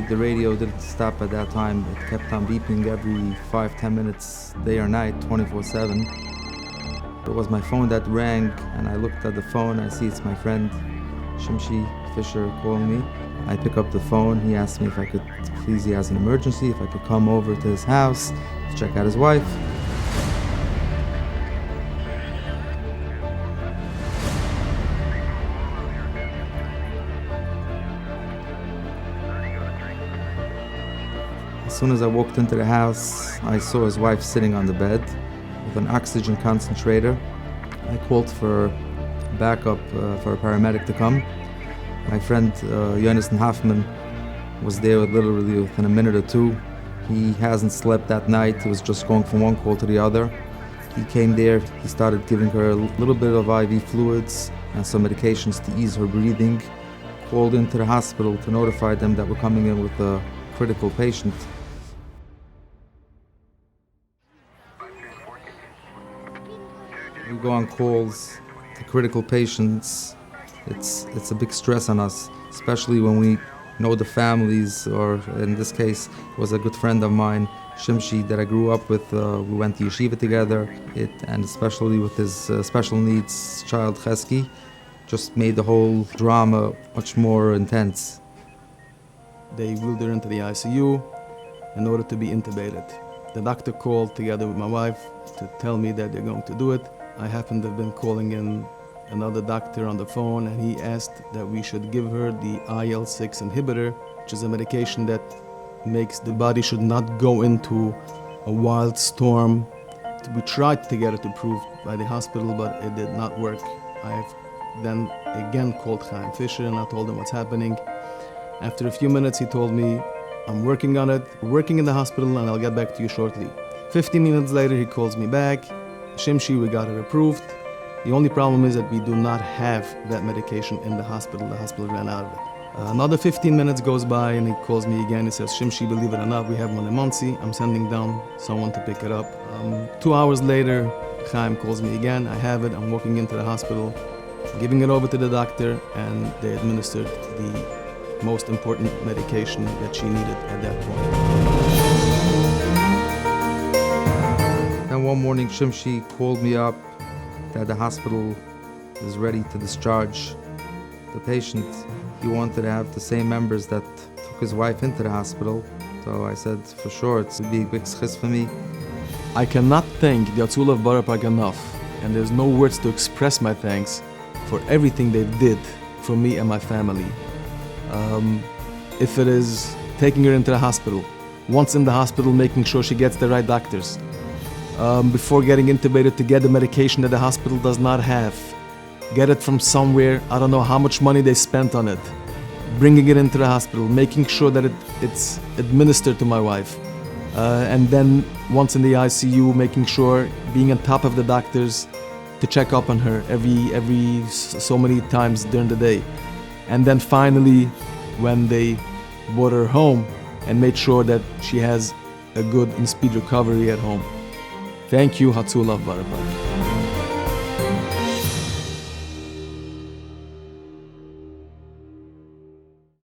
the radio didn't stop at that time. It kept on beeping every 5-10 minutes, day or night, 24/7. It was my phone that rang, and I looked at the phone. I see it's my friend Shimshy Fisher calling me. I pick up the phone. He asked me if I could, please, he has an emergency, if I could come over to his house to check out his wife. As soon as I walked into the house, I saw his wife sitting on the bed with an oxygen concentrator. I called for backup for a paramedic to come. My friend Jonathan Hoffman was there literally within a minute or two. He hasn't slept that night. He was just going from one call to the other. He came there. He started giving her a little bit of IV fluids and some medications to ease her breathing. Called into the hospital to notify them that we're coming in with a critical patient. We go on calls to critical patients. It's a big stress on us, especially when we know the families, or in this case, it was a good friend of mine, Shimshy, that I grew up with. We went to yeshiva together, and especially with his special needs child, Chesky, just made the whole drama much more intense. They wheeled her into the ICU in order to be intubated. The doctor called together with my wife to tell me that they're going to do it. I happened to have been calling in another doctor on the phone, and he asked that we should give her the IL-6 inhibitor, which is a medication that makes the body should not go into a wild storm. We tried to get it approved by the hospital, but it did not work. I've then again called Chaim Fisher, and I told him what's happening. After a few minutes, he told me, I'm working on it, working in the hospital, and I'll get back to you shortly. 15 minutes later, he calls me back. Shimshy, we got it approved. The only problem is that we do not have that medication in the hospital. The hospital ran out of it. Another 15 minutes goes by, and he calls me again. He says, Shimshy, believe it or not, we have one in Monsey. I'm sending down someone to pick it up. 2 hours later, Chaim calls me again. I have it. I'm walking into the hospital, giving it over to the doctor, and they administered the most important medication that she needed at that point. Then one morning, Shimshy called me up that the hospital is ready to discharge the patient. He wanted to have the same members that took his wife into the hospital. So I said, for sure, it's a big schiss for me. I cannot thank the Hatzolah of Boro Park enough, and there's no words to express my thanks for everything they did for me and my family. If it is taking her into the hospital, once in the hospital, making sure she gets the right doctors, before getting intubated, to get the medication that the hospital does not have, get it from somewhere, I don't know how much money they spent on it, bringing it into the hospital, making sure that it's administered to my wife, and then once in the ICU, making sure, being on top of the doctors to check up on her every so many times during the day. And then finally, when they brought her home and made sure that she has a good and speedy recovery at home. Thank you, Hatzolah of Boro Park.